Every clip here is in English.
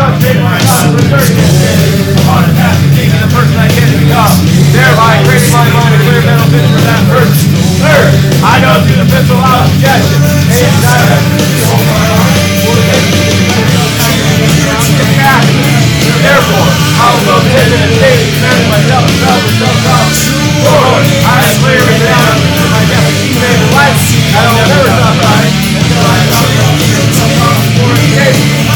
frustrated my thoughts of returning this day upon a task of thinking the person I get to become, thereby creating my mind a clear mental picture of that person. Third, I don't do the pistol out suggestion. Therefore, I will go ahead and state and command myself and self-knowledge. Fourth, I have clearly down to my definition of life. I will never stop running until I come to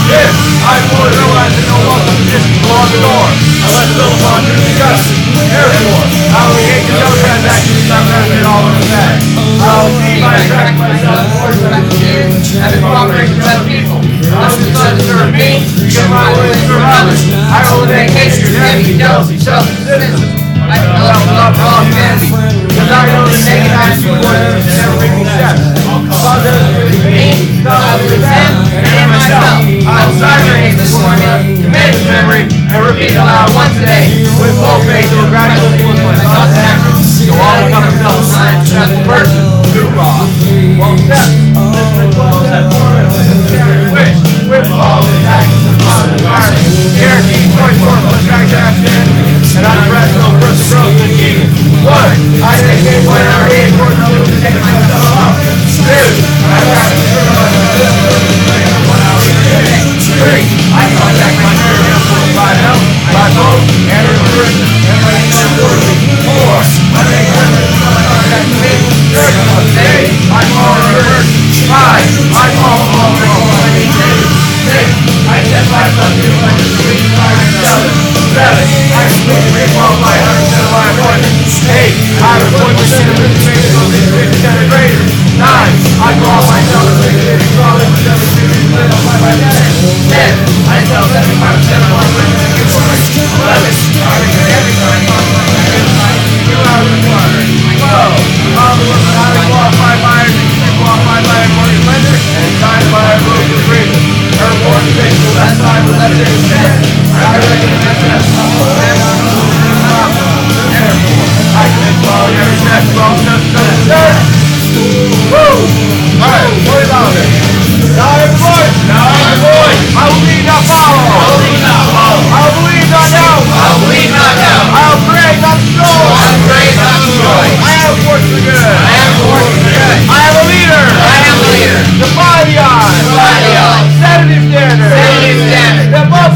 Fifth, I fully realize that no welcome position below the door, unless built upon true justice. Therefore, I will hate the no transaction without benefit all in effect. I will see by attracting myself towards the and the cooperation of other people. I will decide to serve me, because my will is serve others. I will eliminate hatred, envy, jealousy, self-centeredness. I can love for all humanity, because I know the naked eyes of the world can never make me steps. Cause others to me, cause others to them, and myself. I will cyrate this morning, commit his memory, and repeat aloud once a day, with full faith to a gradual influence my thoughts and actions, so all become themselves a science, successful person, hoorah. 12 steps, listen to 12 steps, which, with all the actions of positive environment, guarantee choice formula, satisfaction, and I rest no person growth and achievement. 1. I take a 1 hour aid towards the to take myself up. 2. I practice 1 hour a day. 3. I contact my caregiver by health, by phone, and in person, and by email. 4. I make reference to my contact me. 6. I call in person. 5. I call all my needs. 6. I set myself to my discreet environment. 7. I completely re-qualify 100% of my appointments. 8. I report the citizen to make the 50% or greater. 9. I call myself a 6 solid with every student live on my identity. 10. I tell 75% of my women to give for 11. I return every time possible to my 2 hours of water. 12. All the women highly qualified buyers and qualified by a mortgage lender and signed by a broker agreement. Her mortgage takes the left side with left hand instead. I recommend that I commit quality every step of all steps to the church. Woo! Alright, what about it? Now everybody! I will lead, not follow! I will believe, not doubt! I will pray, not destroy! I am a force for good! I am a leader! Defy the odds! Set a new standard! Step up!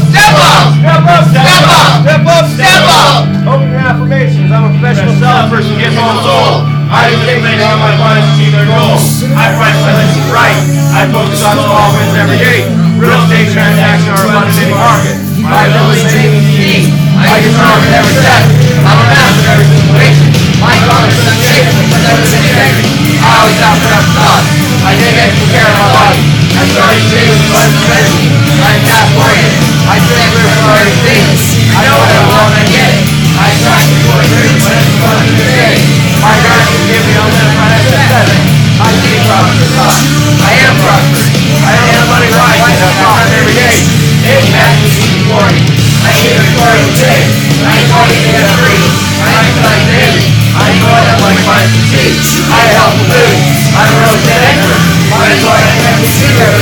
Open your affirmations. I'm a professional salesperson, get home sold. I do things to help my clients achieve their goals. I price my listings right. I focus on small wins every day. Real estate transactions are abundant in the market. My ability to make it unique. I get stronger in every step. I'm a master in every situation. My comments are unshakable for never integrity. I always have productive thoughts. I take extra care of my body. I'm starting to do with my energy. I'm task-oriented. I train for every things. I know what I want and get it. I try to do it when it's fun to day. My guardian can give me a limit my success. I see prosperous. I am prosperous. I don't have money rising up on every day. It matches for me. I eat a story today. I enjoy eating at free. I exercise daily. I enjoy that like my succeed. I help the food. I'm a real estate expert. I enjoy that every secret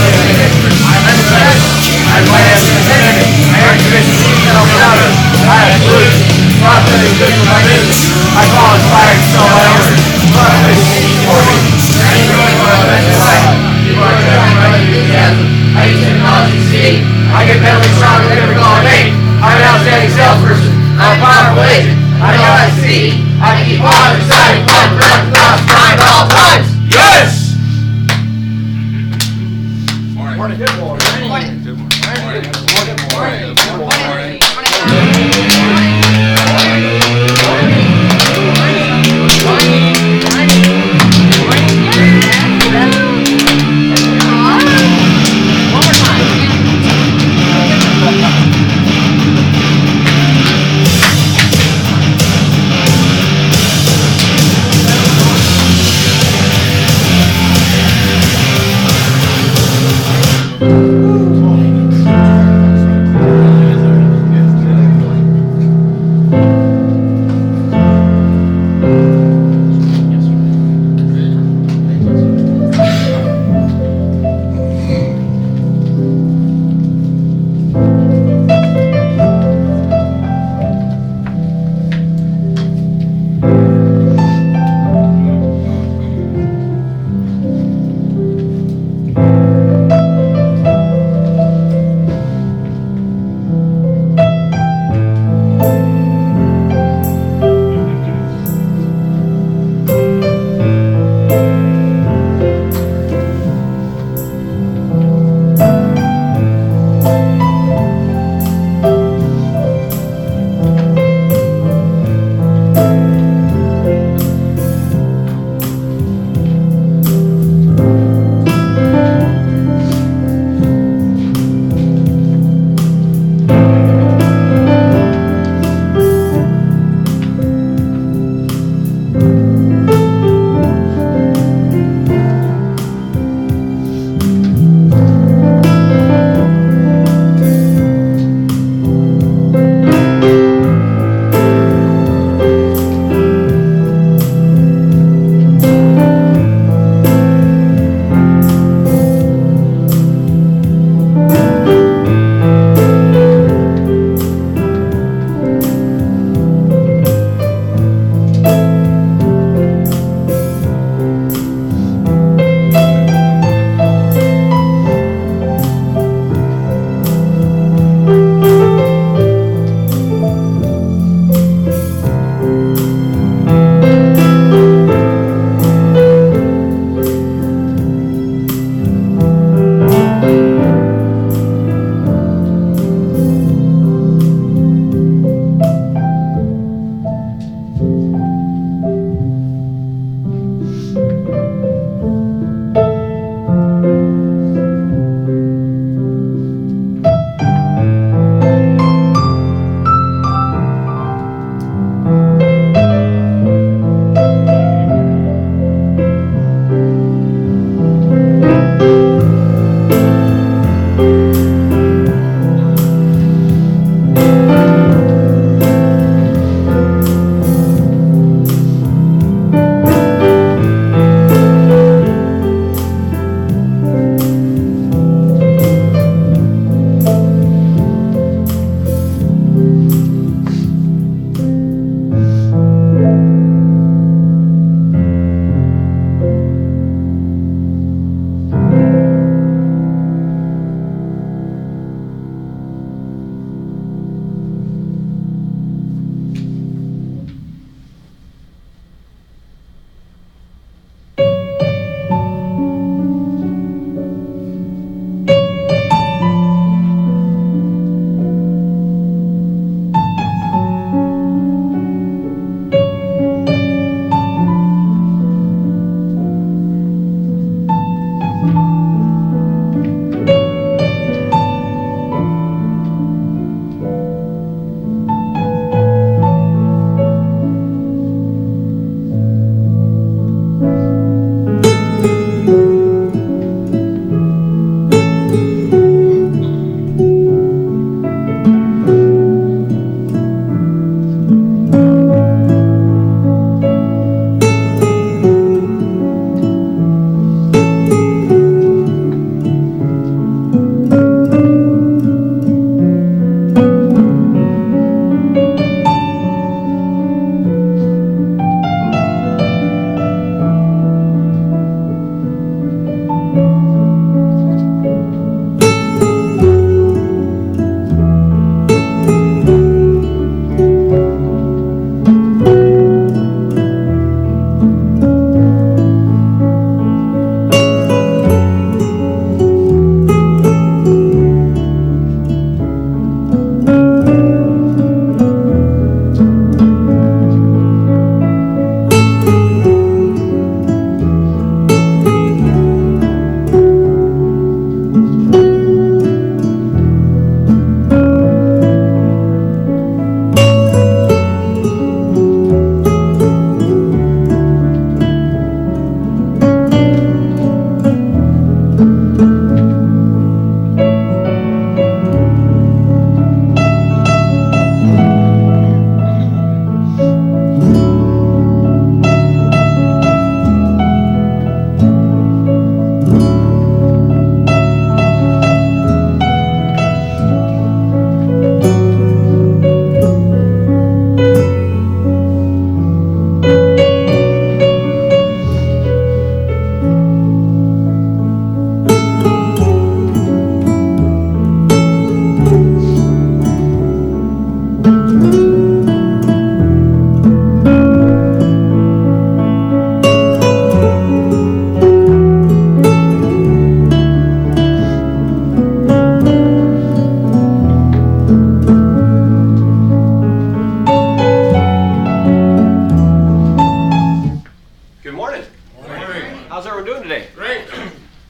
expert. I'm a professional. I might have some opinion. I earn commission to help others. I have solutions. Process is good for my business. I call inspired to sell my owners. Process is easy for me. I enjoy my mental life. People are trusting my enthusiasm. I use technology to see. I get mentally stronger than every call I make. I'm an outstanding salesperson. I'm a powerful agent. I know how to see. I can keep positive, exciting, fun, productive thoughts behind all times. Yes! Morning. Good morning. Good morning.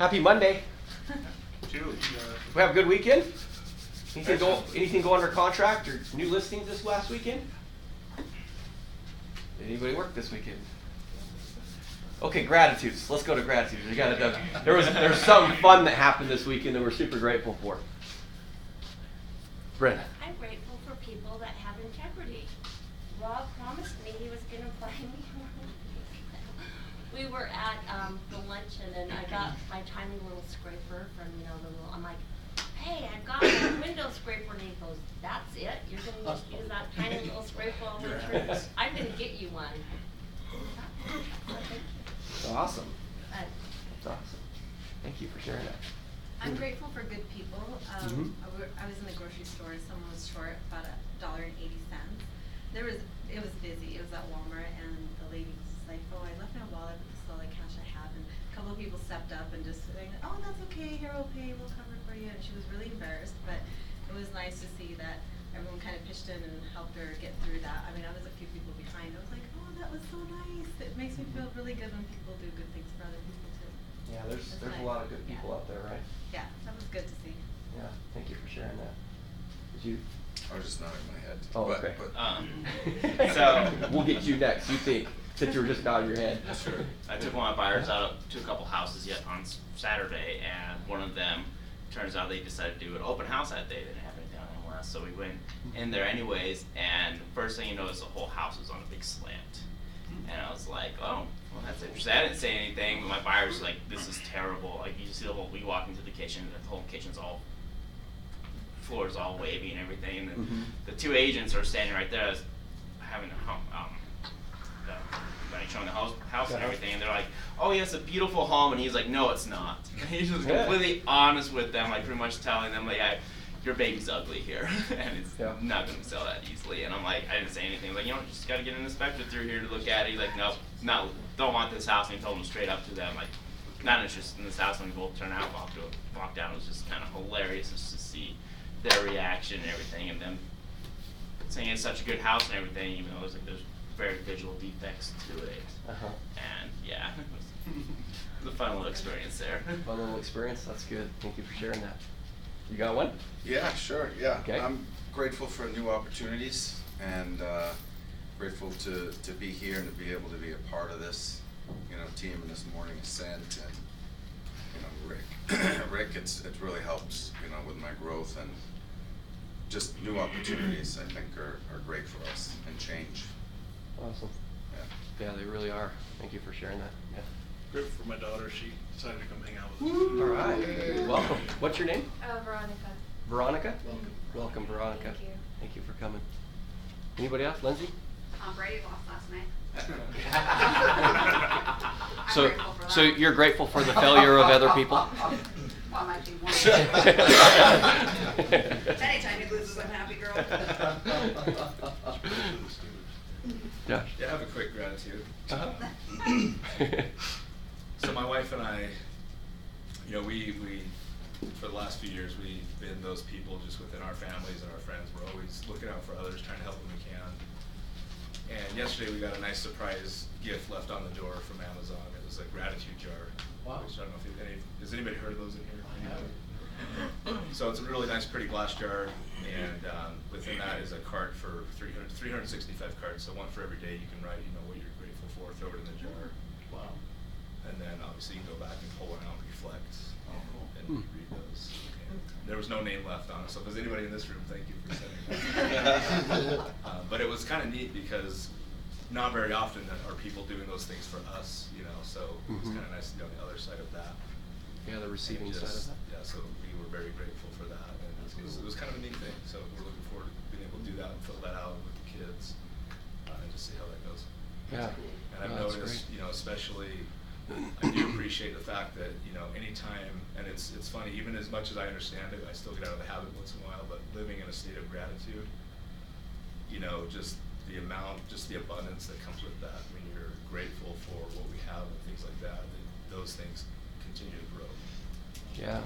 Happy Monday. Two. We have a good weekend? Anything go under contract or new listings this last weekend? Did anybody work this weekend? Okay, gratitudes. Let's go to gratitudes. There's something fun that happened this weekend that we're super grateful for. Brenda. I'm grateful for people that have integrity. Rob promised me he was going to buy me one. We were at the luncheon and I got my tiny little scraper from, I'm like, hey, I've got my window scraper. And he goes, that's it? You're going to just use that tiny little scraper all the way? I'm going to get you one. Awesome. That's awesome. Thank you for sharing that. I'm grateful for good people. I was in the grocery store and someone was short about $1.80. It was busy. It was at Walmart and the lady was like, oh, I left my wallet, but this is all the cash I have. And a couple of people stepped up and just saying, oh, that's okay, here we'll pay, we'll cover for you. And she was really embarrassed, but it was nice to see that everyone kind of pitched in and helped her get through that. I mean, I was a few people behind. I was like, oh, that was so nice. It makes me feel really good when people do good things for other people too. Yeah, there's nice. A lot of good people out there, right? Yeah, that was good to see. Yeah, thank you for sharing that. Did you? I was just nodding my head. Oh, okay. So we'll get you next. You think, since you were just nodding your head. sure. I took one of my buyers out to a couple houses yet on Saturday, and one of them, turns out they decided to do an open house that day. They didn't have anything on them last, so we went in there anyways. And first thing you notice, the whole house was on a big slant. And I was like, oh, well, that's interesting. I didn't say anything, but my buyer's like, this is terrible. Like, you just see we walk into the kitchen, the whole kitchen's floor's all wavy and everything. And then the two agents are standing right there having showing the house and everything. And they're like, oh, yeah, it's a beautiful home. And he's like, no, it's not. And he's just completely honest with them, like pretty much telling them, like, your baby's ugly here, and it's not going to sell that easily. And I'm like, I didn't say anything. Like, you just got to get an inspector through here to look at it. He's like, nope, don't want this house. And he told them straight up to them, like, not interested in this house. When we both turned out and walked down, it was just kind of hilarious just to see their reaction and everything, and them saying it's such a good house and everything, even though there's very visual defects to it. And yeah, it was a fun little experience there. Fun little experience. That's good. Thank you for sharing that. You got one? Yeah, sure. Yeah. Okay. I'm grateful for new opportunities and grateful to be here and to be able to be a part of this, team in this morning Ascent and Rick. Rick, it really helps, with my growth and just new opportunities. I think are great for us and change. Awesome. Yeah, they really are. Thank you for sharing that. Yeah. Grateful for my daughter. She decided to come hang out with us. All right. Welcome. What's your name? Veronica. Veronica? Welcome, Veronica. Thank you. Thank you for coming. Anybody else? Lindsay? Brady lost last night. So you're grateful for the failure of other people? Well, I might be one. Anytime he loses, I'm happy, girl. Yeah. Yeah, I have a quick gratitude. So my wife and I, we for the last few years, we've been those people just within our families and our friends. We're always looking out for others, trying to help when we can. And yesterday we got a nice surprise gift left on the door from Amazon. It was a gratitude jar. Wow. Which I don't know if has anybody heard of those in here? So it's a really nice, pretty glass jar, and within that is a card for 365 cards. So one for every day. You can write, what you're grateful for, throw it in the jar. Wow. And then obviously you can go back and pull one out and reflect and read those. And there was no name left on it, so if there's anybody in this room, thank you for sending that. But it was kind of neat because not very often are people doing those things for us, so it was kind of nice to be on the other side of that. Yeah, the receiving side of that. Yeah, so we were very grateful for that, and it was kind of a neat thing. So we're looking forward to being able to do that and fill that out with the kids, and just see how that goes. Yeah. And I've noticed, especially, I do appreciate the fact that, anytime, and it's funny, even as much as I understand it, I still get out of the habit once in a while, but living in a state of gratitude, just the amount, just the abundance that comes with that, when you're grateful for what we have and things like that, those things continue to grow. Yeah.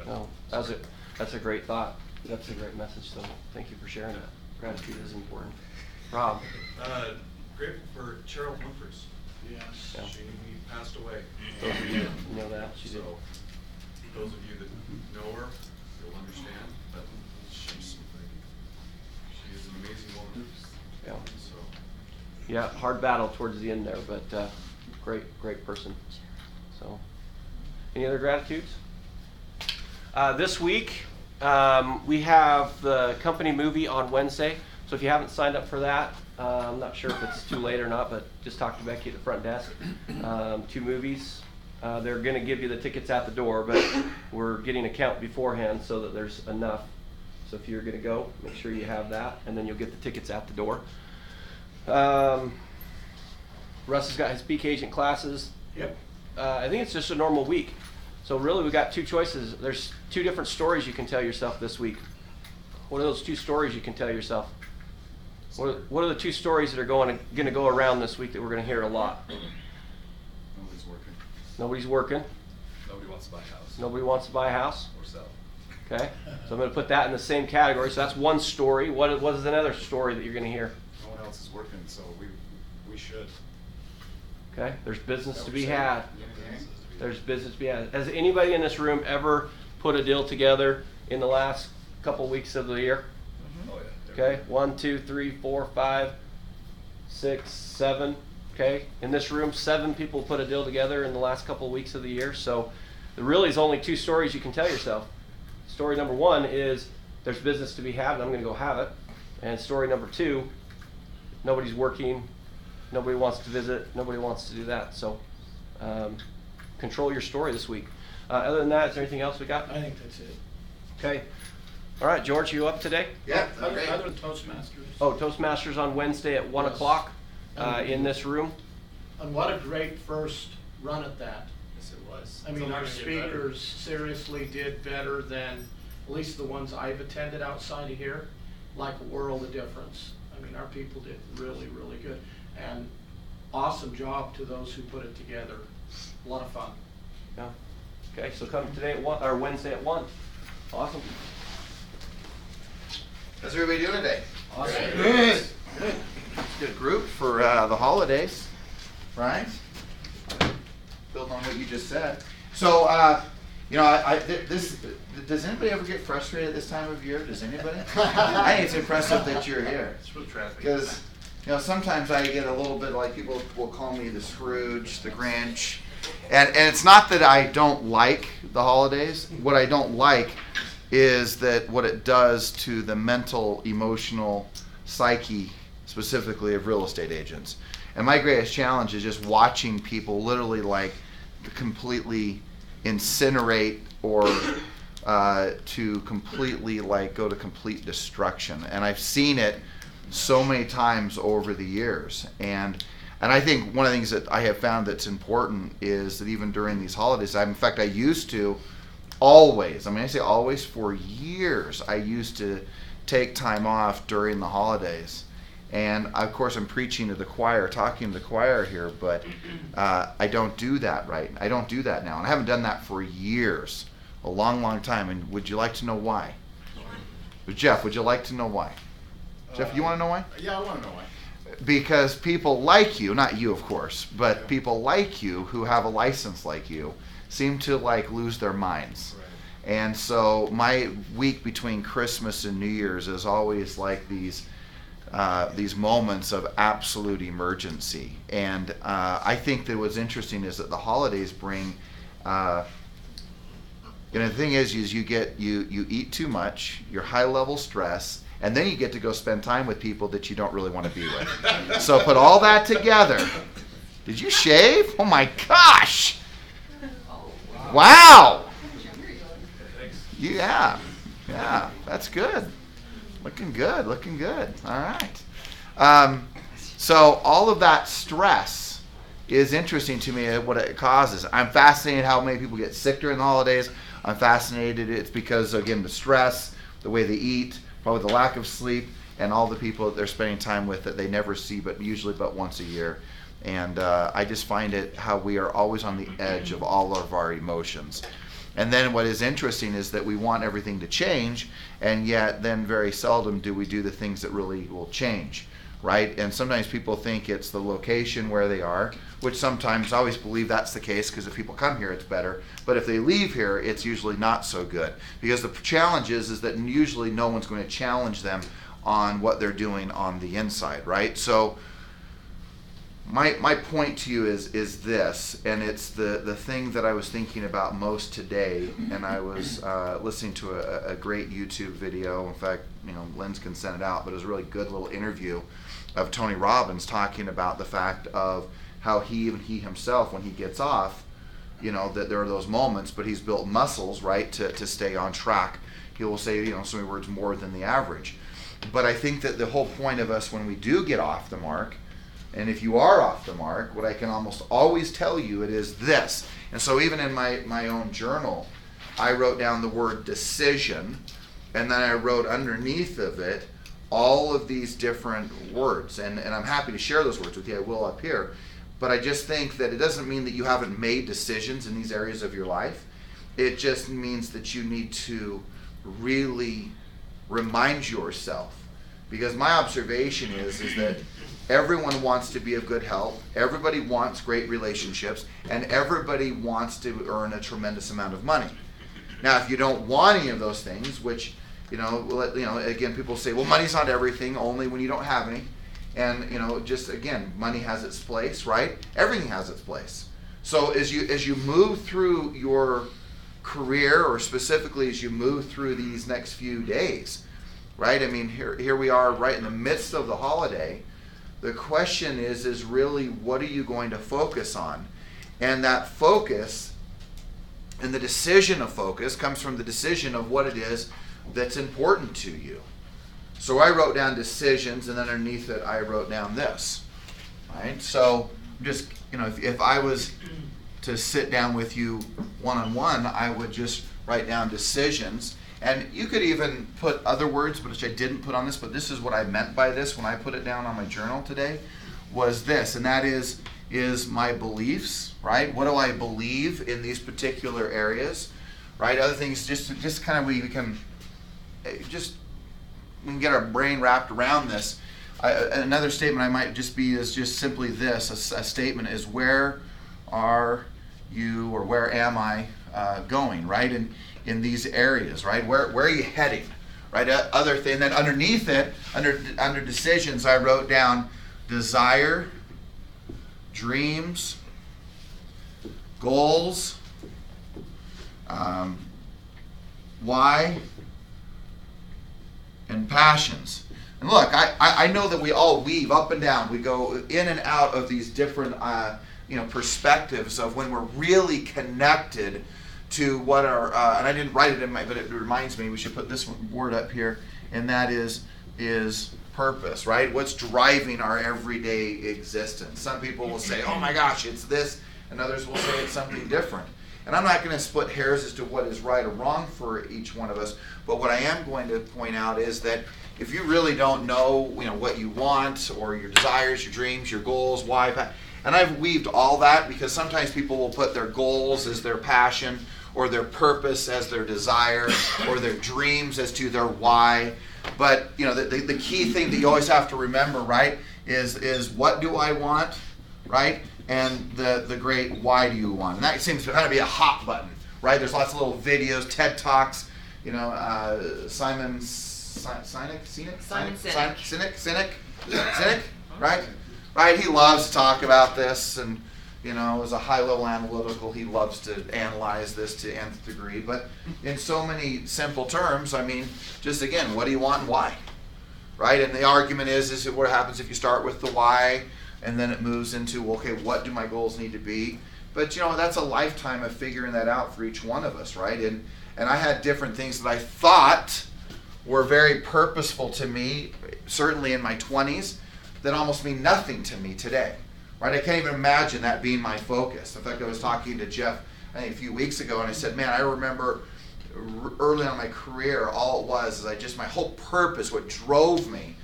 No, that's a great thought. That's a great message, so thank you for sharing that. Gratitude is important. Rob? Grateful for Cheryl Humphreys. Yes, Yeah. she passed away. Those of you know that, she did. Yeah, hard battle towards the end there, but great person. So, any other gratitudes? This week, we have the company movie on Wednesday. So if you haven't signed up for that, I'm not sure if it's too late or not, but just talk to Becky at the front desk. 2 movies. They're going to give you the tickets at the door, but we're getting a count beforehand so that there's enough. So if you're going to go, make sure you have that, and then you'll get the tickets at the door. Russ has got his peak agent classes. Yep. I think it's just a normal week. So really we got 2 choices. There's 2 different stories you can tell yourself this week. What are those 2 stories you can tell yourself? What are the 2 stories that are going to go around this week that we're going to hear a lot? Nobody's working. Nobody's working. Nobody wants to buy a house. Nobody wants to buy a house. Or sell. Okay. So I'm going to put that in the same category. So that's one story. What is another story that you're going to hear? No one else is working, so we should. Okay. There's business to be had. There's business to be had. Has anybody in this room ever put a deal together in the last couple weeks of the year? Oh yeah. Okay, 1, 2, 3, 4, 5, 6, 7. Okay, in this room, 7 people put a deal together in the last couple of weeks of the year. So there really is only 2 stories you can tell yourself. Story number 1 is there's business to be had and I'm going to go have it. And story number 2, nobody's working, nobody wants to visit, nobody wants to do that. So control your story this week. Other than that, is there anything else we got? I think that's it. Okay. All right, George, you up today? Yeah, Other great. than Toastmasters. Oh, Toastmasters on Wednesday at 1 Yes. o'clock in this room. And what a great first run at that. Yes, it was. I mean, our speakers seriously did better than at least the ones I've attended outside of here, like a world of difference. I mean, our people did really, really good. And awesome job to those who put it together. A lot of fun. Yeah. Okay, so come today at 1 or Wednesday at 1. Awesome. How's everybody doing today? Awesome. Good. Good. Good group for the holidays, right? Build on what you just said. So, does anybody ever get frustrated this time of year? Does anybody? I think it's impressive that you're here. Because, sometimes I get a little bit like people will call me the Scrooge, the Grinch. And it's not that I don't like the holidays. What I don't like is that what it does to the mental, emotional psyche, specifically of real estate agents. And my greatest challenge is just watching people literally like completely incinerate or to completely like go to complete destruction. And I've seen it so many times over the years. And I think one of the things that I have found that's important is that even during these holidays, I used to always, I say always, for years, I used to take time off during the holidays. And of course, I'm preaching to the choir, talking to the choir here, but I don't do that right. I don't do that now. And I haven't done that for years, a long, long time. And would you like to know why? Jeff, would you like to know why? Jeff, you want to know why? Yeah, I want to know why. Because people like you, not you of course, but people like you who have a license like you seem to like lose their minds. Right. And so my week between Christmas and New Year's is always like these moments of absolute emergency. And I think that what's interesting is that the holidays bring, the thing is you eat too much, you're high level stress, and then you get to go spend time with people that you don't really want to be with. So put all that together. Did you shave? Oh my gosh! Wow! Yeah, that's good. Looking good. All right. So all of that stress is interesting to me, what it causes. I'm fascinated how many people get sick during the holidays. I'm fascinated. It's because, again, the stress, the way they eat, probably the lack of sleep, and all the people that they're spending time with that they never see, but usually but once a year. And I just find it how we are always on the edge of all of our emotions. And then what is interesting is that we want everything to change, and yet then very seldom do we do the things that really will change, right? And sometimes people think it's the location where they are, which sometimes I always believe that's the case, because if people come here, it's better. But if they leave here, it's usually not so good. Because the challenge is that usually no one's going to challenge them on what they're doing on the inside, right? So my point to you is this, and it's the thing that I was thinking about most today. And I was listening to a great YouTube video. In fact, Lynn's can send it out, but it was a really good little interview of Tony Robbins talking about the fact of how he himself, when he gets off, that there are those moments, but he's built muscles, right, to stay on track. He will say, so many words more than the average. But I think that the whole point of us when we do get off the mark, and if you are off the mark, what I can almost always tell you, it is this. And so even in my own journal, I wrote down the word decision, and then I wrote underneath of it all of these different words. And I'm happy to share those words with you. I will up here. But I just think that it doesn't mean that you haven't made decisions in these areas of your life. It just means that you need to really remind yourself. Because my observation is that everyone wants to be of good health, everybody wants great relationships, and everybody wants to earn a tremendous amount of money. Now, if you don't want any of those things, which, again, people say, well, money's not everything, only when you don't have any. And, just again, money has its place, right? Everything has its place. So as you move through your career, or specifically as you move through these next few days, right? I mean, here we are right in the midst of the holiday. The question is really, what are you going to focus on? And that focus and the decision of focus comes from the decision of what it is that's important to you. So I wrote down decisions, and then underneath it I wrote down this, right? So just, if I was to sit down with you one-on-one, I would just write down decisions. And you could even put other words, which I didn't put on this, but this is what I meant by this when I put it down on my journal today, was this, and that is my beliefs, right? What do I believe in these particular areas, right? Other things, just kind of we can get our brain wrapped around this. Another statement I might just be is just simply this, a statement is, where are you, or where am I going, right? In these areas, right? Where are you heading, right? Other thing. Then underneath it, under decisions, I wrote down desire, dreams, goals, why, and passions. And look, I know that we all weave up and down. We go in and out of these different perspectives of when we're really connected to what our, and I didn't write it in but it reminds me, we should put this word up here, and that is purpose, right? What's driving our everyday existence? Some people will say, oh my gosh, it's this, and others will say it's something different. And I'm not going to split hairs as to what is right or wrong for each one of us, but what I am going to point out is that if you really don't know, what you want, or your desires, your dreams, your goals, why, and I've weaved all that, because sometimes people will put their goals as their passion, or their purpose as their desire, or their dreams as to their why. But the key thing that you always have to remember, right, is what do I want, right? And the great why do you want? And that seems to kind of be a hot button, right? There's lots of little videos, TED Talks, Simon Sinek, right? Right, he loves to talk about this, and as a high-level analytical, he loves to analyze this to nth degree. But in so many simple terms, I mean, just again, what do you want and why, right? And the argument is what happens if you start with the why, and then it moves into, okay, what do my goals need to be? But that's a lifetime of figuring that out for each one of us, right? And I had different things that I thought were very purposeful to me, certainly in my 20s, that almost mean nothing to me today. Right? I can't even imagine that being my focus. In fact, I was talking to Jeff, I think a few weeks ago, and I said, man, I remember early on in my career, all it was is my whole purpose, what drove me,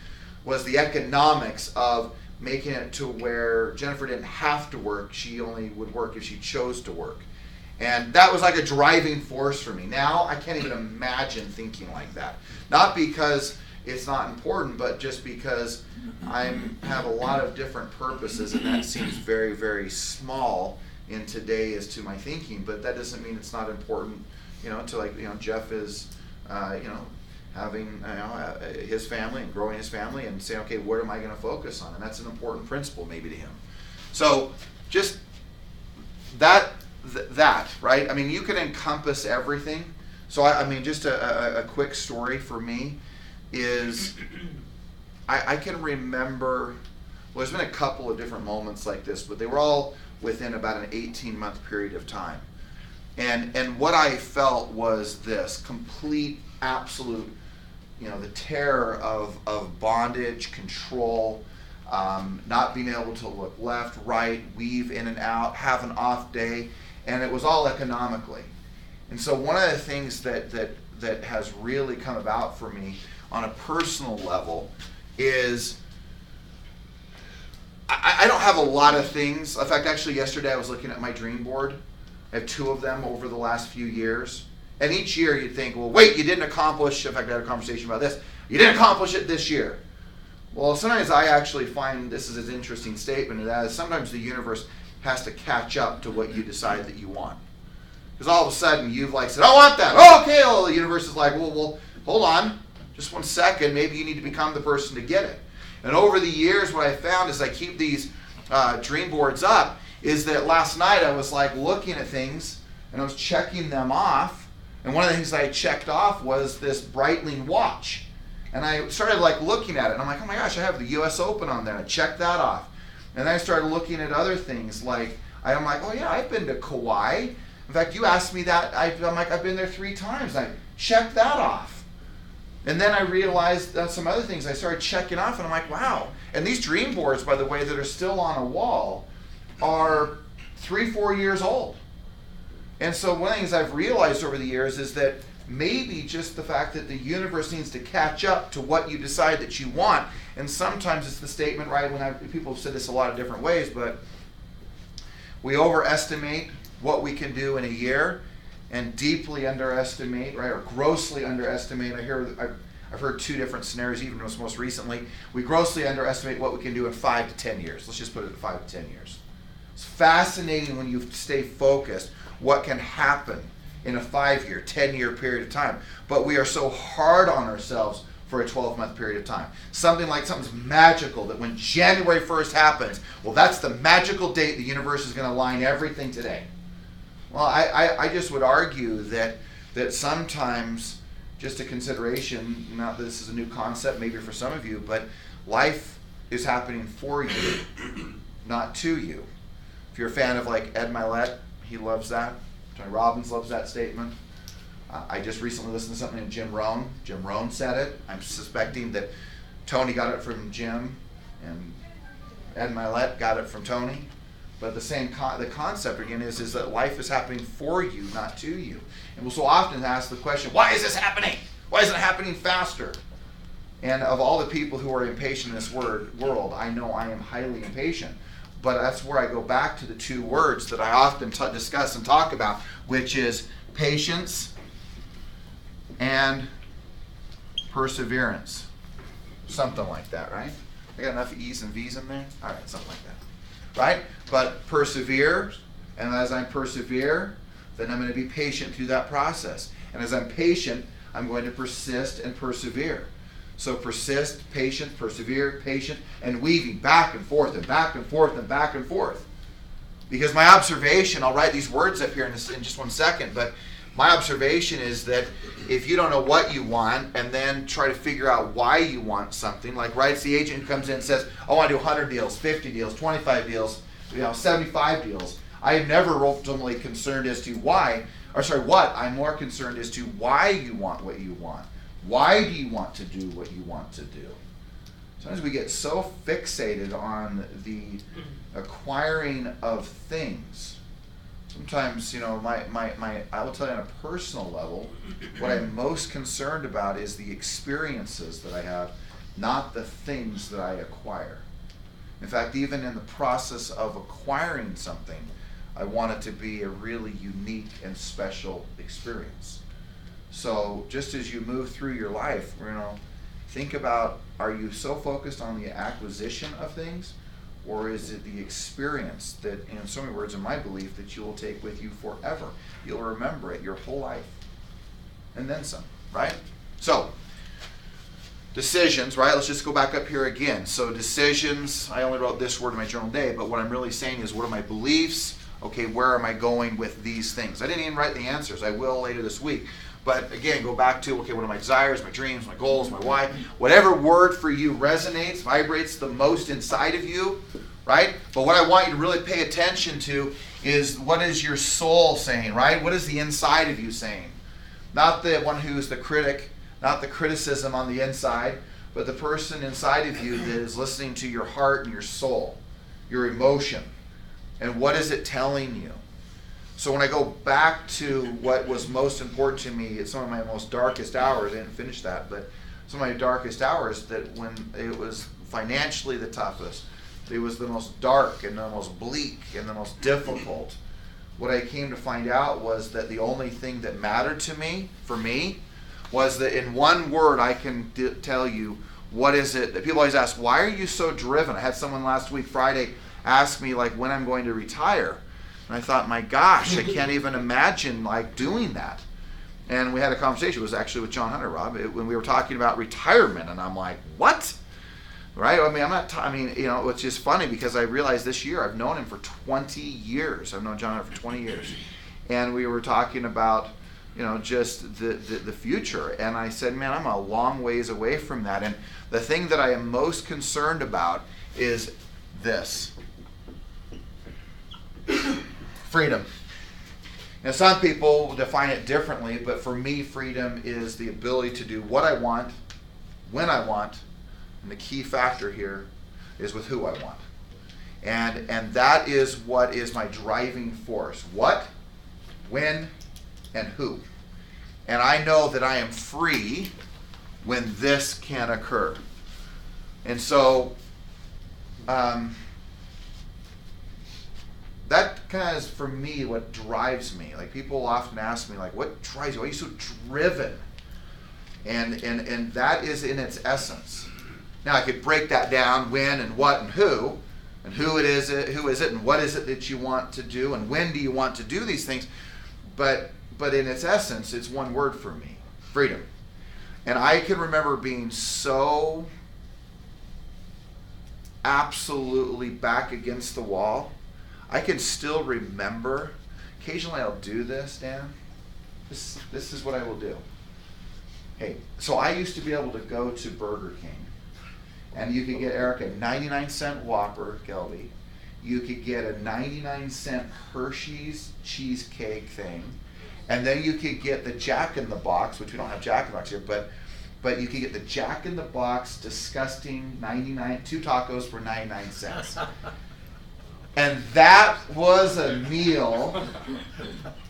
was the economics of making it to where Jennifer didn't have to work. She only would work if she chose to work. And that was like a driving force for me. Now, I can't even imagine thinking like that. Not because it's not important, but just because I have a lot of different purposes, and that seems very, very small in today as to my thinking. But that doesn't mean it's not important, to Jeff is, having his family and growing his family, and saying, okay, what am I going to focus on? And that's an important principle maybe to him. So just that, right? I mean, you can encompass everything. So I mean, just a quick story for me is I can remember, well, there's been a couple of different moments like this, but they were all within about an 18-month period of time. And what I felt was this complete, absolute, the terror of bondage, control, not being able to look left, right, weave in and out, have an off day, and it was all economically. And so one of the things that has really come about for me on a personal level is I don't have a lot of things. In fact, actually yesterday I was looking at my dream board. I have 2 of them over the last few years. And each year you'd think, well, wait, you didn't accomplish, in fact, I had a conversation about this, you didn't accomplish it this year. Well, sometimes I actually find this is an interesting statement, and that is sometimes the universe has to catch up to what you decide that you want. Because all of a sudden you've said, I want that. Oh, okay. Well, the universe is like, well, hold on. Just 1 second. Maybe you need to become the person to get it. And over the years, what I found as I keep these dream boards up is that last night I was looking at things and I was checking them off. And one of the things I checked off was this Breitling watch. And I started looking at it, and I'm like, oh my gosh, I have the U.S. Open on there. I checked that off. And then I started looking at other things I'm like, oh yeah, I've been to Kauai. In fact, you asked me that. I'm like, I've been there 3 times. I checked that off. And then I realized that some other things I started checking off, and I'm like, wow. And these dream boards, by the way, that are still on a wall are 3-4 years old. And so one of the things I've realized over the years is that maybe just the fact that the universe needs to catch up to what you decide that you want. And sometimes it's the statement, right, people have said this a lot of different ways, but we overestimate what we can do in a year and deeply underestimate, right, or grossly underestimate. I've heard 2 different scenarios, even most recently. We grossly underestimate what we can do in 5 to 10 years. Let's just put it at 5 to 10 years. It's fascinating when you stay focused what can happen in a 5-year, 10-year period of time. But we are so hard on ourselves for a 12-month period of time. Something's magical, that when January 1st happens, well, that's the magical date the universe is going to align everything today. Well, I just would argue that sometimes, just a consideration, not that this is a new concept maybe for some of you, but life is happening for you, not to you. If you're a fan of Ed Milet, he loves that. Tony Robbins loves that statement. I just recently listened to something in Jim Rohn. Jim Rohn said it. I'm suspecting that Tony got it from Jim, and Ed Milet got it from Tony. But the concept again is that life is happening for you, not to you. And we'll so often ask the question, why is this happening? Why isn't it happening faster? And of all the people who are impatient in this world, I know I am highly impatient. But that's where I go back to the 2 words that I often discuss and talk about, which is patience and perseverance. Something like that, right? I got enough E's and V's in there? All right, something like that. Right? But persevere, and as I persevere, then I'm going to be patient through that process. And as I'm patient, I'm going to persist and persevere. So persist, patient, persevere, patient, and weaving back and forth and back and forth and back and forth. Because my observation, I'll write these words up here in just 1 second, but my observation is that if you don't know what you want and then try to figure out why you want something, it's the agent who comes in and says, I want to do 100 deals, 50 deals, 25 deals, 75 deals. I am never ultimately concerned as to what. I'm more concerned as to why you want what you want. Why do you want to do what you want to do? Sometimes we get so fixated on the acquiring of things. Sometimes, I will tell you on a personal level, what I'm most concerned about is the experiences that I have, not the things that I acquire. In fact, even in the process of acquiring something, I want it to be a really unique and special experience. So just as you move through your life, think about, are you so focused on the acquisition of things, or is it the experience that, in so many words, in my belief, that you will take with you forever? You'll remember it your whole life. And then some, right? So, decisions, right? Let's just go back up here again. So decisions, I only wrote this word in my journal today, but what I'm really saying is, what are my beliefs? Okay, where am I going with these things? I didn't even write the answers. I will later this week. But again, go back to, okay, what are my desires, my dreams, my goals, my why? Whatever word for you resonates, vibrates the most inside of you, right? But what I want you to really pay attention to is, what is your soul saying, right? What is the inside of you saying? Not the one who's the critic, not the criticism on the inside, but the person inside of you that is listening to your heart and your soul, your emotion. And what is it telling you? So when I go back to what was most important to me at some of my most darkest hours, I didn't finish that, but some of my darkest hours, that when it was financially the toughest, it was the most dark and the most bleak and the most difficult, what I came to find out was that the only thing that mattered to me, for me, was that in one word I can tell you, what is it that people always ask, why are you so driven? I had someone last week, Friday, ask me like when I'm going to retire. And I thought, my gosh, I can't even imagine like doing that. And we had a conversation, it was actually with John Hunter, Rob, when we were talking about retirement, and I'm like, what? Right? I mean, you know, it's just funny because I realized this year, I've known him for 20 years. I've known John Hunter for 20 years. And we were talking about, you know, just the future. And I said, man, I'm a long ways away from that. And the thing that I am most concerned about is this. Freedom. Now, some people define it differently, but for me, freedom is the ability to do what I want, when I want, and the key factor here is with who I want. And that is what is my driving force. What, when, and who. And I know that I am free when this can occur. And so, that kind of is, for me, what drives me. Like, people often ask me, like, what drives you? Why are you so driven? And that is in its essence. Now, I could break that down, when and what and who it is, who is it, and what is it that you want to do, and when do you want to do these things. But in its essence, it's one word for me, freedom. And I can remember being so absolutely back against the wall. I can still remember, occasionally I'll do this, Dan. This is what I will do. Hey, so I used to be able to go to Burger King, and you could get, Eric, a 99-cent Whopper, Gelby. You could get a 99-cent Hershey's cheesecake thing, and then you could get the Jack in the Box, which we don't have Jack in the Box here, but you could get the Jack in the Box disgusting 2 tacos for 99 cents. And that was a meal.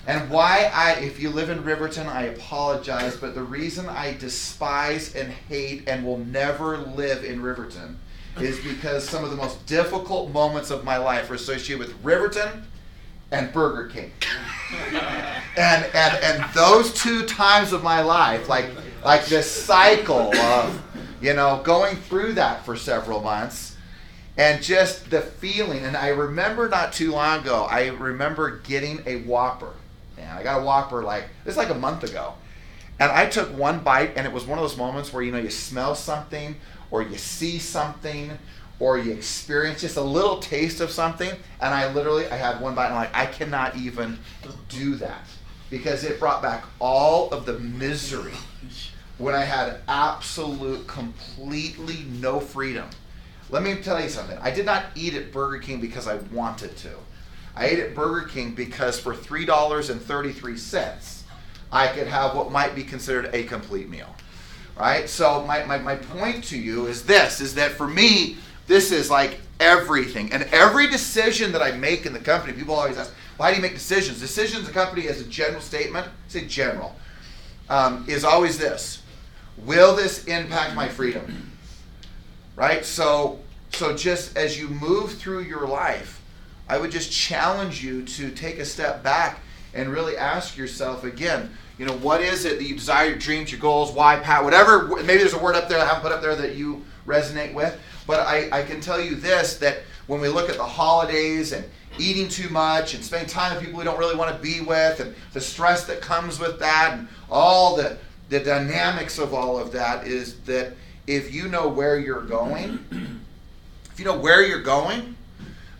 And why if you live in Riverton, I apologize, but the reason I despise and hate and will never live in Riverton is because some of the most difficult moments of my life are associated with Riverton and Burger King. and those 2 times of my life, like this cycle of, you know, going through that for several months. And just the feeling, and I remember not too long ago, I remember getting a Whopper. And I got a Whopper this is like a month ago. And I took one bite, and it was one of those moments where, you know, you smell something, or you see something, or you experience just a little taste of something. And I had one bite, and I'm like, I cannot even do that. Because it brought back all of the misery when I had absolute, completely no freedom. Let me tell you something. I did not eat at Burger King because I wanted to. I ate at Burger King because for $3.33, I could have what might be considered a complete meal. Right? So my point to you is this, is that for me, this is like everything. And every decision that I make in the company, people always ask, why do you make decisions? Decisions in the company as a general statement, say general, is always this. Will this impact my freedom? Right? So just as you move through your life, I would just challenge you to take a step back and really ask yourself again, you know, what is it that you desire, your dreams, your goals, why, whatever, maybe there's a word up there I haven't put up there that you resonate with, but I can tell you this, that when we look at the holidays and eating too much and spending time with people we don't really want to be with, and the stress that comes with that, and all the dynamics of all of that, is that if you know where you're going,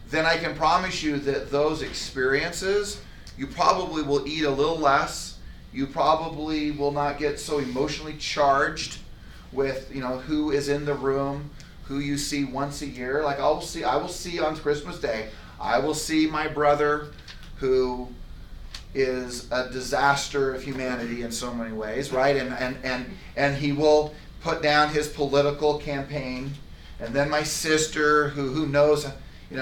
then I can promise you that those experiences, you probably will eat a little less. You probably will not get so emotionally charged with, who is in the room, who you see once a year. Like I will see on Christmas Day, I will see my brother who is a disaster of humanity in so many ways, right? And he will put down his political campaign. And then my sister who knows,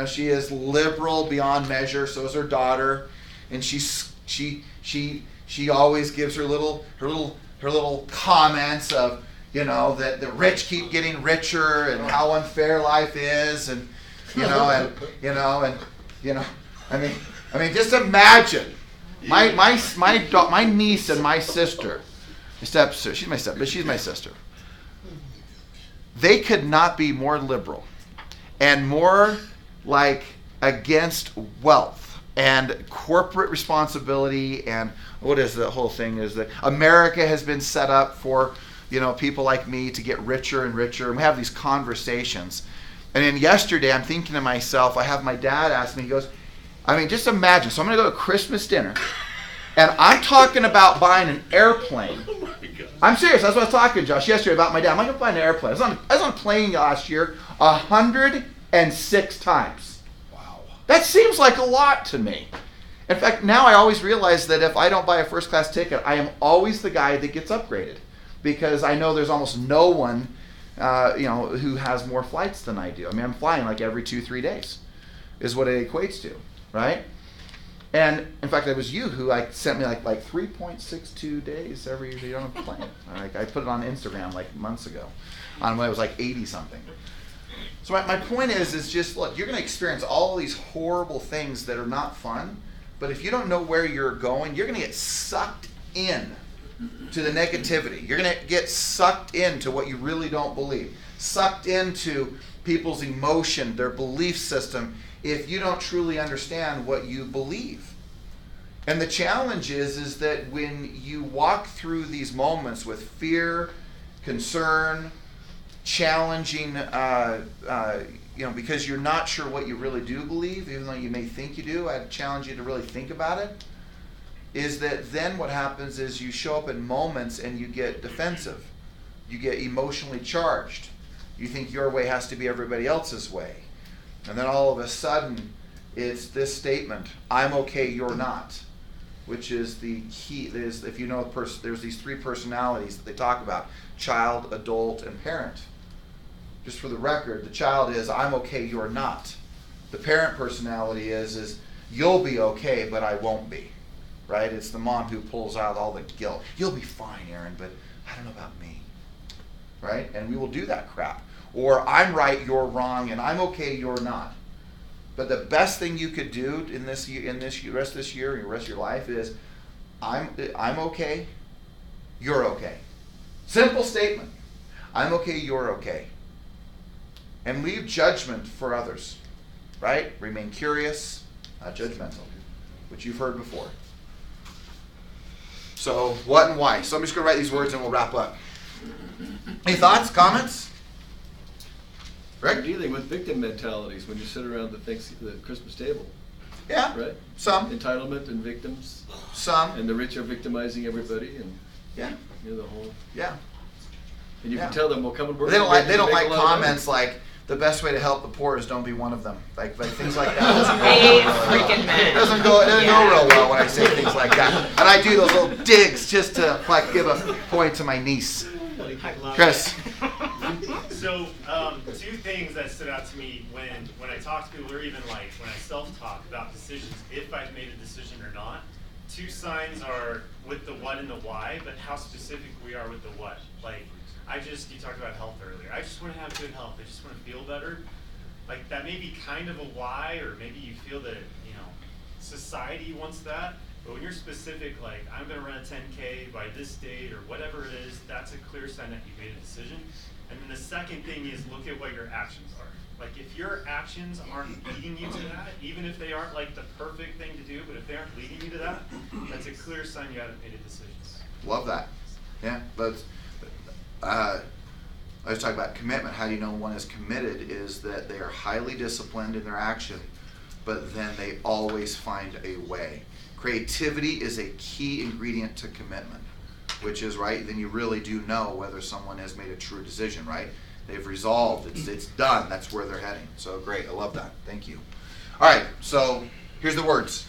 she is liberal beyond measure, so is her daughter. And she always gives her little comments of, that the rich keep getting richer and how unfair life is, and I mean, just imagine my niece and my sister, she's my stepsister, but she's my sister. They could not be more liberal and more like against wealth and corporate responsibility, and what is the whole thing is that America has been set up for people like me to get richer and richer, and we have these conversations. And then yesterday I'm thinking to myself, I have my dad ask me, he goes, just imagine, so I'm going to go to Christmas dinner, and I'm talking about buying an airplane. I'm serious, that's what I was talking to Josh yesterday about my dad. I'm going to buy an airplane. I was on a plane last year 106 times. Wow. That seems like a lot to me. In fact, now I always realize that if I don't buy a first class ticket, I am always the guy that gets upgraded, because I know there's almost no one who has more flights than I do. I'm flying like every 2-3 days is what it equates to, right? And in fact, it was you who sent me like 3.62 days every day on a plane. I put it on Instagram like months ago, on when I was like 80 something. So my point is just look, you're going to experience all these horrible things that are not fun, but if you don't know where you're going, you're going to get sucked in to the negativity. You're going to get sucked into what you really don't believe, sucked into people's emotion, their belief system, if you don't truly understand what you believe. And the challenge is that when you walk through these moments with fear, concern, challenging, because you're not sure what you really do believe, even though you may think you do, I'd challenge you to really think about it, is that then what happens is you show up in moments and you get defensive. You get emotionally charged. You think your way has to be everybody else's way. And then all of a sudden, it's this statement, I'm okay, you're not, which is the key. If you know, there's these 3 personalities that they talk about, child, adult, and parent. Just for the record, the child is, I'm okay, you're not. The parent personality is you'll be okay, but I won't be, right? It's the mom who pulls out all the guilt. You'll be fine, Aaron, but I don't know about me, right? And we will do that crap. Or I'm right, you're wrong, and I'm okay, you're not. But the best thing you could do in rest of this year, and the rest of your life is, I'm okay, you're okay. Simple statement. I'm okay, you're okay. And leave judgment for others, right? Remain curious, not judgmental, which you've heard before. So what and why? So I'm just going to write these words and we'll wrap up. Any thoughts, comments? Rick? Dealing with victim mentalities when you sit around the Christmas table. Yeah. Right? Some. Entitlement and victims. Some. And the rich are victimizing everybody, and yeah. The whole. Yeah. And you can tell them, well, come and work. They don't like comments like, the best way to help the poor is don't be one of them. Like things like that. Doesn't go real well when I say things like that. And I do those little digs just to give a point to my niece. Chris. So 2 things that stood out to me when I talk to people, or even like when I self-talk about decisions, if I've made a decision or not. 2 signs are with the what and the why, but how specific we are with the what. Like, you talked about health earlier. I just want to have good health. I just want to feel better. Like, that may be kind of a why, or maybe you feel that, society wants that. But when you're specific, like, I'm going to run a 10K by this date, or whatever it is, that's a clear sign that you've made a decision. And then the second thing is look at what your actions are. Like, if your actions aren't leading you to that, even if they aren't, like, the perfect thing to do, but if they aren't leading you to that, that's a clear sign you haven't made a decision. Love that. Yeah, but I was talking about commitment. How do you know one is committed is that they are highly disciplined in their action, but then they always find a way. Creativity is a key ingredient to commitment, which is, right, then you really do know whether someone has made a true decision, right? They've resolved, it's done, that's where they're heading. So great, I love that, thank you. All right, so here's the words.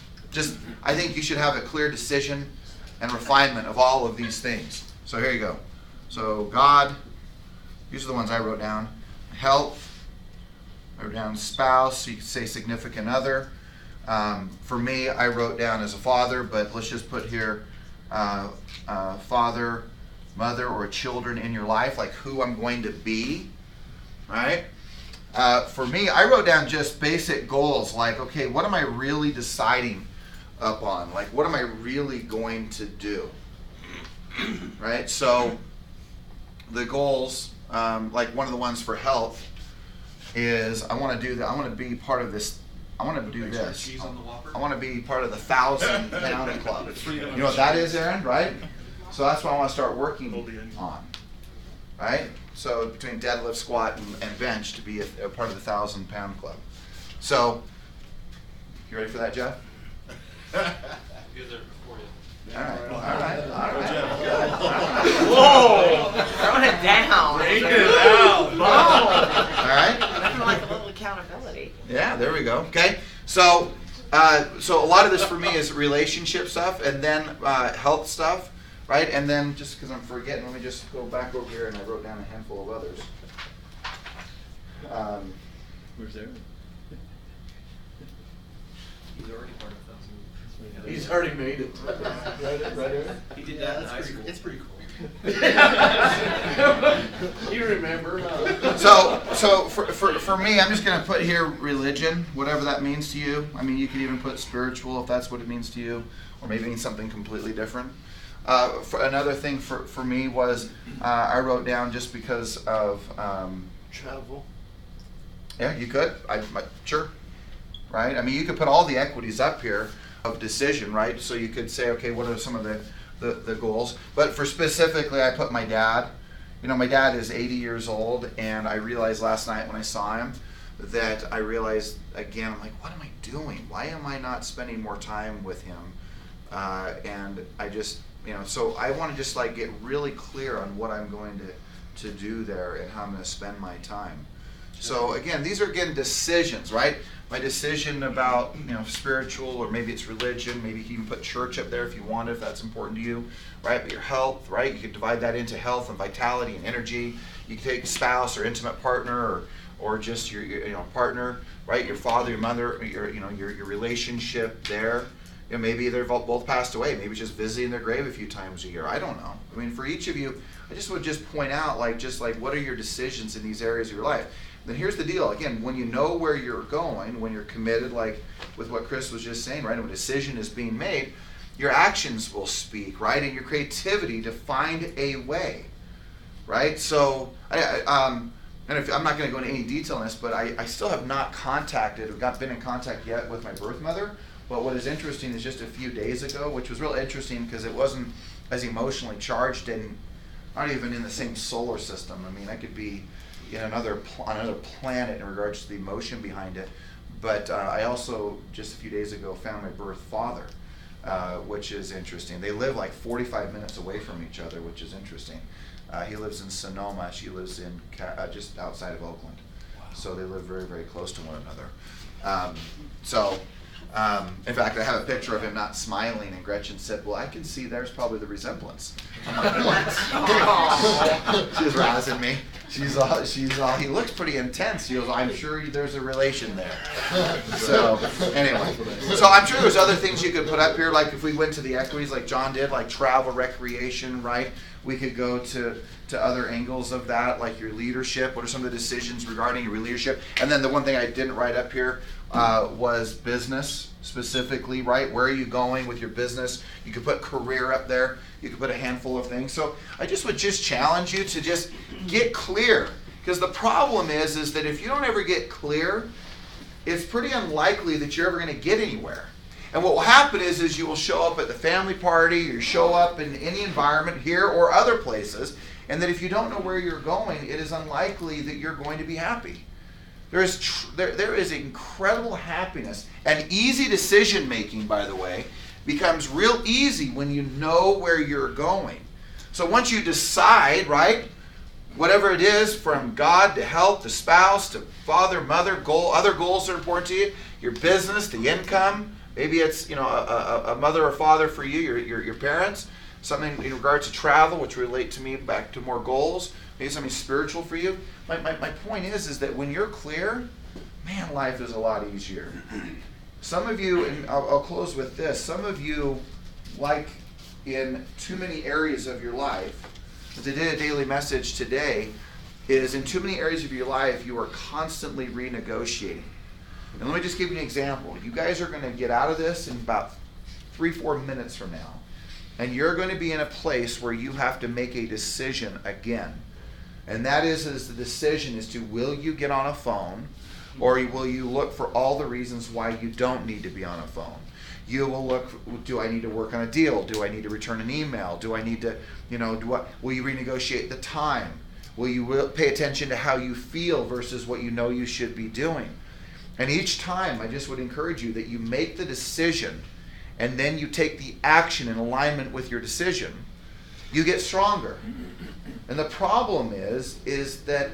I think you should have a clear decision and refinement of all of these things. So here you go. So God, these are the ones I wrote down. Health, I wrote down spouse, so you could say significant other. For me, I wrote down as a father, but let's just put here father, mother, or children in your life, like who I'm going to be, right? For me, I wrote down just basic goals, like, okay, what am I really deciding upon? Like, what am I really going to do, right? So the goals, like one of the ones for health is I want to do that. I want to be part of this. I want to do this. I want to be part of the 1,000-pound club. You know what that is, Aaron, right? So that's what I want to start working on, right? So between deadlift, squat, and bench to be a part of the 1,000-pound club. So, you ready for that, Jeff? All right. Whoa! Throwing it down. Bring it out. All right. Nothing like a little accountability. Yeah, there we go. Okay, so a lot of this for me is relationship stuff, and then health stuff, right? And then just because I'm forgetting, let me just go back over here, and I wrote down a handful of others. Where's Aaron? He's already part of 1,000. He's already made it. Right, Aaron? He did that in high school. It's pretty cool. You remember? So for me, I'm just going to put here religion, whatever that means to you. I mean, you could even put spiritual if that's what it means to you, or maybe it means something completely different. Another thing for me was I wrote down just because of travel. Yeah, you could. Sure. Right? I mean, you could put all the equities up here of decision, right? So you could say, okay, what are some of the goals? But for specifically, I put my dad. You know, my dad is 80 years old, and I realized last night when I saw him that I realized, again, I'm like, what am I doing? Why am I not spending more time with him? And I just, so I want to just like get really clear on what I'm going to do there and how I'm going to spend my time. So again, these are decisions, right? My decision about spiritual, or maybe it's religion. Maybe you can even put church up there if you want, if that's important to you, right? But your health, right? You could divide that into health and vitality and energy. You can take spouse or intimate partner, or just your partner, right? Your father, your mother, your relationship there. Maybe they're both passed away. Maybe just visiting their grave a few times a year. I don't know. I mean, for each of you, I just would point out what are your decisions in these areas of your life. Then here's the deal. Again, when you know where you're going, when you're committed, like with what Chris was just saying, right? When a decision is being made, your actions will speak, right? And your creativity to find a way, right? So, and if, I'm not going to go into any detail on this, but I still have not contacted or not been in contact yet with my birth mother. But what is interesting is just a few days ago, which was real interesting because it wasn't as emotionally charged and not even in the same solar system. I mean, I could be in another planet in regards to the emotion behind it. But I also, just a few days ago, found my birth father, which is interesting. They live like 45 minutes away from each other, which is interesting. He lives in Sonoma. She lives in just outside of Oakland. Wow. So they live very, very close to one another. In fact, I have a picture of him not smiling, and Gretchen said, well, I can see there's probably the resemblance. I'm like, what? She was razzing me. She's all, he looks pretty intense. She goes, I'm sure there's a relation there. So, anyway. So I'm sure there's other things you could put up here, like if we went to the equities like John did, like travel, recreation, right? We could go to other angles of that, like your leadership. What are some of the decisions regarding your leadership? And then the one thing I didn't write up here was business specifically, right? Where are you going with your business? You could put career up there. You could put a handful of things. So I would challenge you to just get clear, because the problem is that if you don't ever get clear, it's pretty unlikely that you're ever going to get anywhere. And what will happen is you will show up at the family party, or show up in any environment here or other places, and that if you don't know where you're going, it is unlikely that you're going to be happy. There is incredible happiness, and easy decision making, by the way, becomes real easy when you know where you're going. So once you decide, right, whatever it is, from God to health to spouse to father, mother, other goals that are important to you, your business, the income, maybe it's a mother or father for you, your parents, something in regards to travel, which relate to me back to more goals, maybe something spiritual for you. My point is that when you're clear, man, life is a lot easier. Some of you, and I'll close with this, some of you, like in too many areas of your life, the daily message today is in too many areas of your life, you are constantly renegotiating. And let me just give you an example. You guys are going to get out of this in about 3-4 minutes from now. And you're going to be in a place where you have to make a decision again. And that is the decision is to, will you get on a phone, or will you look for all the reasons why you don't need to be on a phone? You will look, do I need to work on a deal? Do I need to return an email? Do I need to, will you renegotiate the time? Will you pay attention to how you feel versus what you know you should be doing? And each time, I just would encourage you that you make the decision and then you take the action in alignment with your decision, you get stronger. And the problem is that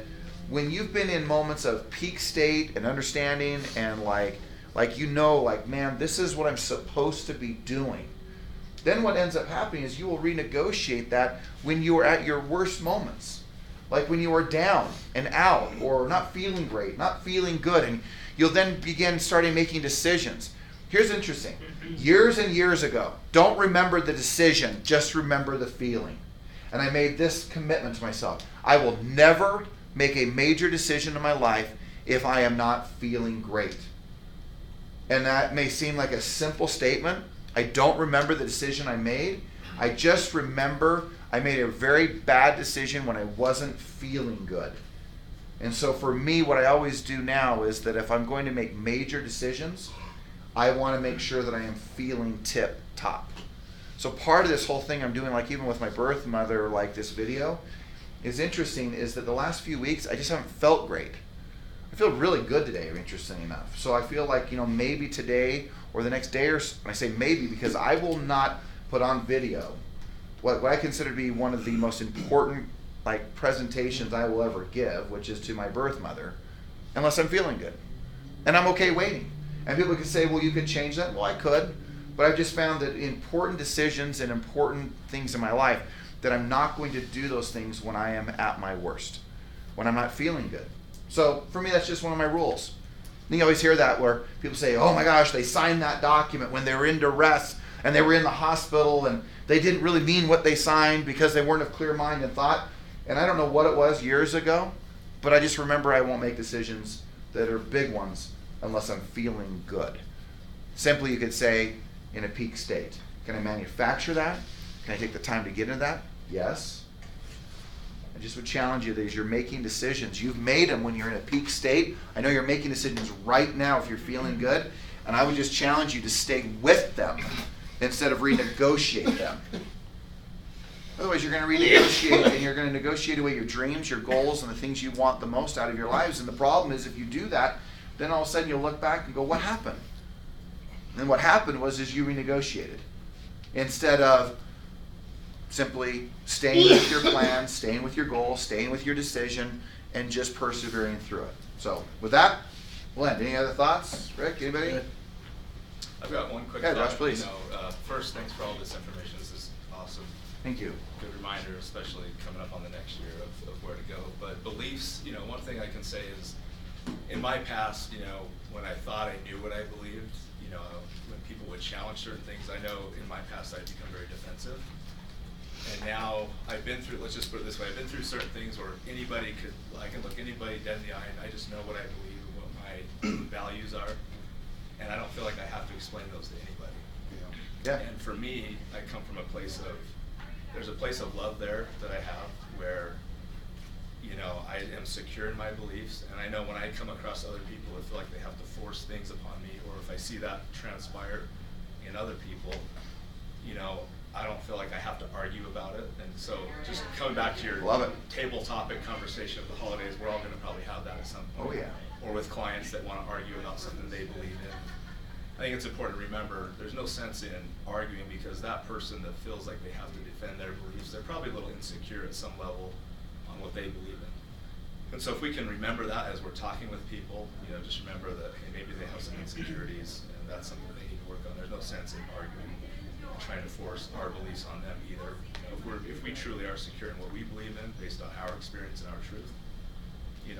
when you've been in moments of peak state and understanding and like man, this is what I'm supposed to be doing, then what ends up happening is you will renegotiate that when you are at your worst moments. Like when you are down and out or not feeling great, not feeling good, and you'll then begin starting making decisions. Here's interesting. Years and years ago, don't remember the decision, just remember the feeling. And I made this commitment to myself. I will never make a major decision in my life if I am not feeling great. And that may seem like a simple statement. I don't remember the decision I made. I just remember I made a very bad decision when I wasn't feeling good. And so for me, what I always do now is that if I'm going to make major decisions, I want to make sure that I am feeling tip top. So part of this whole thing I'm doing, like even with my birth mother, like this video, is interesting, is that the last few weeks, I just haven't felt great. I feel really good today, interestingly enough. So I feel like, maybe today or the next day, or I say maybe because I will not put on video what I consider to be one of the most important presentations I will ever give, which is to my birth mother, unless I'm feeling good. And I'm okay waiting. And people could say, well, you could change that. Well, I could. But I've just found that important decisions and important things in my life, that I'm not going to do those things when I am at my worst, when I'm not feeling good. So for me, that's just one of my rules. And you always hear that where people say, oh my gosh, they signed that document when they were in duress and they were in the hospital and they didn't really mean what they signed because they weren't of clear mind and thought. And I don't know what it was years ago, but I just remember I won't make decisions that are big ones unless I'm feeling good. Simply, you could say, in a peak state. Can I manufacture that? Can I take the time to get into that? Yes. I just would challenge you that as you're making decisions, you've made them when you're in a peak state. I know you're making decisions right now if you're feeling good, and I would just challenge you to stay with them instead of renegotiate them. Otherwise, you're going to renegotiate, and you're going to negotiate away your dreams, your goals, and the things you want the most out of your lives. And the problem is, if you do that, then all of a sudden you'll look back and go, what happened? And what happened was you renegotiated instead of simply staying with your plan, staying with your goal, staying with your decision, and just persevering through it. So with that, we'll end. Any other thoughts? Rick, anybody? I've got one quick thought. thought. Rush, please. First, thanks for all this information. This is awesome. Thank you. Good reminder, especially coming up on the next year of where to go. But beliefs, one thing I can say is, in my past, when I thought I knew what I believed, when people would challenge certain things, I know in my past I'd become very defensive. And now I've been through, let's just put it this way, I've been through certain things where I can look anybody dead in the eye and I just know what I believe and what my values are. And I don't feel like I have to explain those to anybody. Yeah. And for me, I come from a place of, there's a place of love there that I have where I am secure in my beliefs, and I know when I come across other people who feel like they have to force things upon me, or if I see that transpire in other people, I don't feel like I have to argue about it. And so just coming back to your table topic conversation of the holidays, we're all going to probably have that at some point. Oh, yeah. Or with clients that want to argue about something they believe in. I think it's important to remember there's no sense in arguing, because that person that feels like they have to defend their beliefs, they're probably a little insecure at some level on what they believe in. And so if we can remember that as we're talking with people, just remember that hey, maybe they have some insecurities and that's something they need to work on. There's no sense in arguing and trying to force our beliefs on them either. If we truly are secure in what we believe in based on our experience and our truth,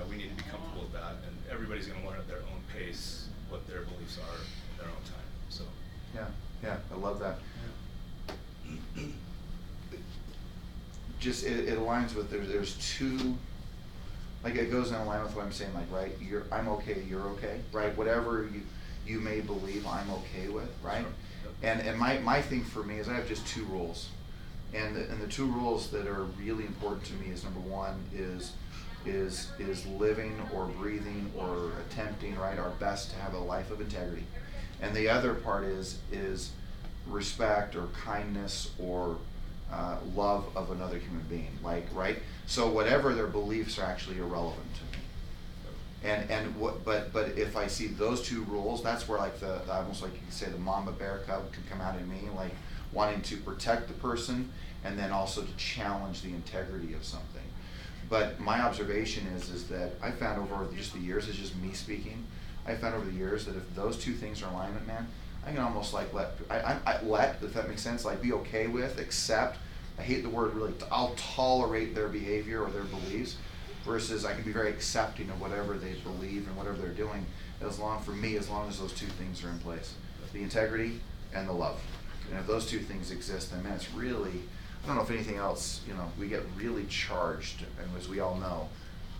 we need to be comfortable with that, and everybody's going to learn at their own pace what their beliefs are in their own time. So yeah, I love that. Just it aligns with there's two, like it goes in line with what I'm saying, like, right, I'm okay, you're okay, right? Whatever you may believe, I'm okay with, right? Sure. And my thing for me is I have just two rules, and the two rules that are really important to me is, number one is living or breathing or attempting, right, our best to have a life of integrity, and the other part is respect or kindness or love of another human being, like, right? So whatever their beliefs are actually irrelevant to me. But if I see those two rules, that's where, like, the almost like you could say the mama bear cub can come out in me, like wanting to protect the person and then also to challenge the integrity of something. But my observation is that I found over just the years, it's just me speaking, I found over the years that if those two things are in alignment, man, I can almost like let, if that makes sense, like be okay with, accept, I hate the word really, I'll tolerate their behavior or their beliefs, versus I can be very accepting of whatever they believe and whatever they're doing, as long as those two things are in place. The integrity and the love. And if those two things exist, then man, it's really, I don't know if anything else, we get really charged, and as we all know,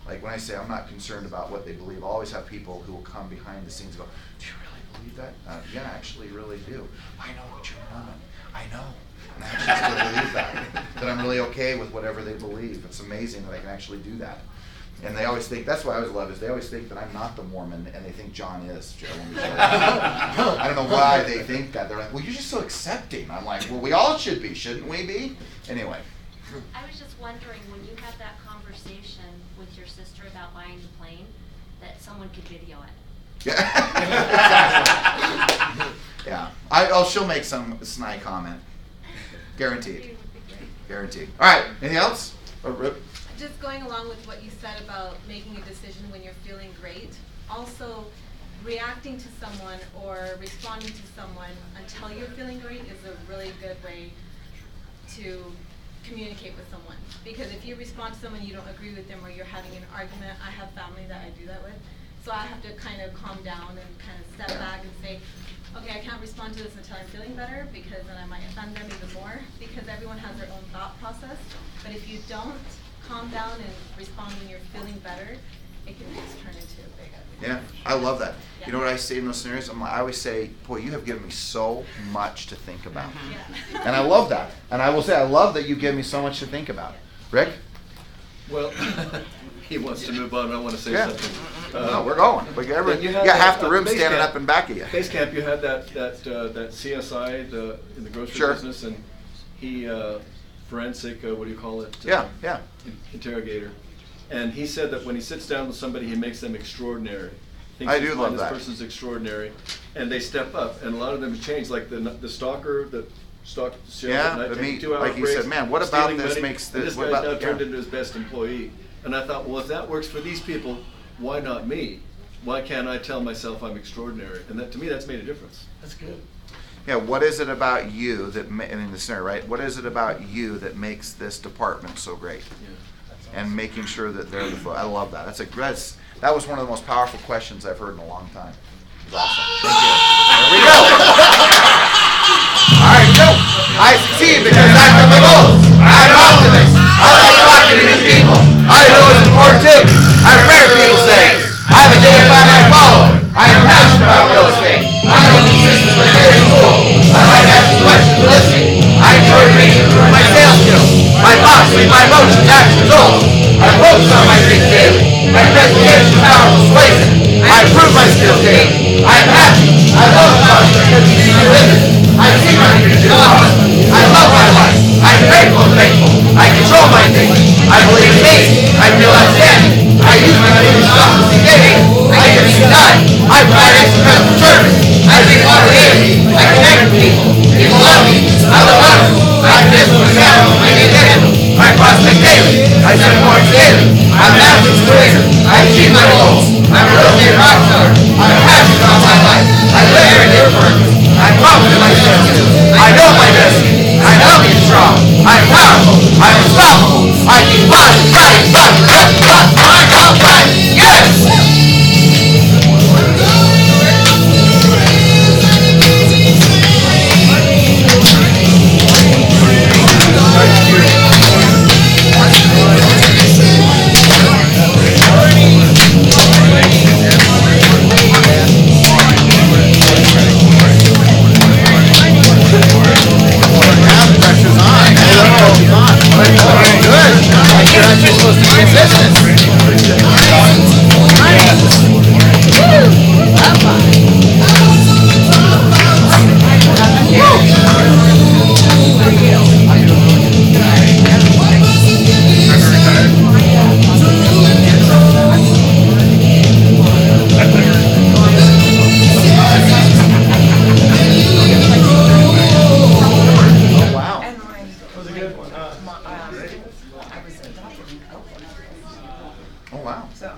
like when I say I'm not concerned about what they believe, I'll always have people who will come behind the scenes and go, do you really believe that? Yeah, I actually really do. I know what you're doing. I know. And I actually still believe that I'm really okay with whatever they believe. It's amazing that I can actually do that. And they always think, that's what I always love, is they always think that I'm not the Mormon, and they think John is. I don't know why they think that. They're like, well, you're just so accepting. I'm like, well, we all should be, shouldn't we be? Anyway. I was just wondering, when you had that conversation with your sister about buying the plane, that someone could video it. Yeah. Yeah. She'll make some snide comment. Guaranteed. Guaranteed. All right. Anything else? Just going along with what you said about making a decision when you're feeling great, also reacting to someone or responding to someone until you're feeling great is a really good way to communicate with someone. Because if you respond to someone you don't agree with them, or you're having an argument, I have family that I do that with, so I have to kind of calm down and kind of step back and say, okay, I can't respond to this until I'm feeling better, because then I might offend them even more, because everyone has their own thought process. But if you don't calm down and respond when you're feeling better, it can just turn into a big argument. Yeah, I love that. Yeah. You know what I say in those scenarios? I always say, boy, you have given me so much to think about. Yeah. And I love that. And I will say, I love that you give me so much to think about. Rick? Well, he wants to move on. I want to say something. No, we're going. You got half the room standing up in back of you. Base camp, you had that CSI in the grocery business, and he forensic, what do you call it? Interrogator. And he said that when he sits down with somebody, he makes them extraordinary. I do love that. This person's extraordinary, and they step up. And a lot of them have changed, like the stalker that stalked the sheriff at night, taking 2 hour like breaks, he said, man, what about this money, makes this? This guy's now turned into his best employee. And I thought, well, if that works for these people, why not me? Why can't I tell myself I'm extraordinary? And that, to me, that's made a difference. That's good. Yeah, what is it about you that, in the scenario, right? What is it about you that makes this department so great? Yeah. And making sure that they're the I love that. That was one of the most powerful questions I've heard in a long time. It's awesome. Thank you. There we go. All right, go. I succeed because I have my goals. I'm an optimist. I like talking to new people. I know it's important too. I've heard people say, I've identified my follower. I am passionate about real estate. I know the systems are very cool. I like asking questions and listening. I enjoy reading through my sales skills. My thoughts lead my emotions, actions, results. I focus on my dreams daily. My presentation power is persuasive. I improve my skills daily. I am happy. I love talking because it's easy to live. I see my future. I love my I believe in me. I feel outstanding. I use my belief strong to see daily. I get to die. I provide extra service. I think about daily. I connect with people. People love me. I love others. I connect with myself. I need them. I prospect daily. I set more daily. I'm an absolute creator. I achieve my goals. I'm a real estate rock star. I'm passionate about my life. I live every day for purpose. I'm confident in myself. I know my destiny. I know being strong. I'm powerful. I'm unstoppable. I keep fighting, fighting, fighting. I'm fighting. Yes! Oh wow. So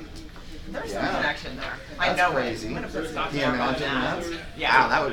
there's some Yeah. connection there. I That's know crazy. it. I'm gonna put some Can you more on imagine that. that? Yeah. Wow, that would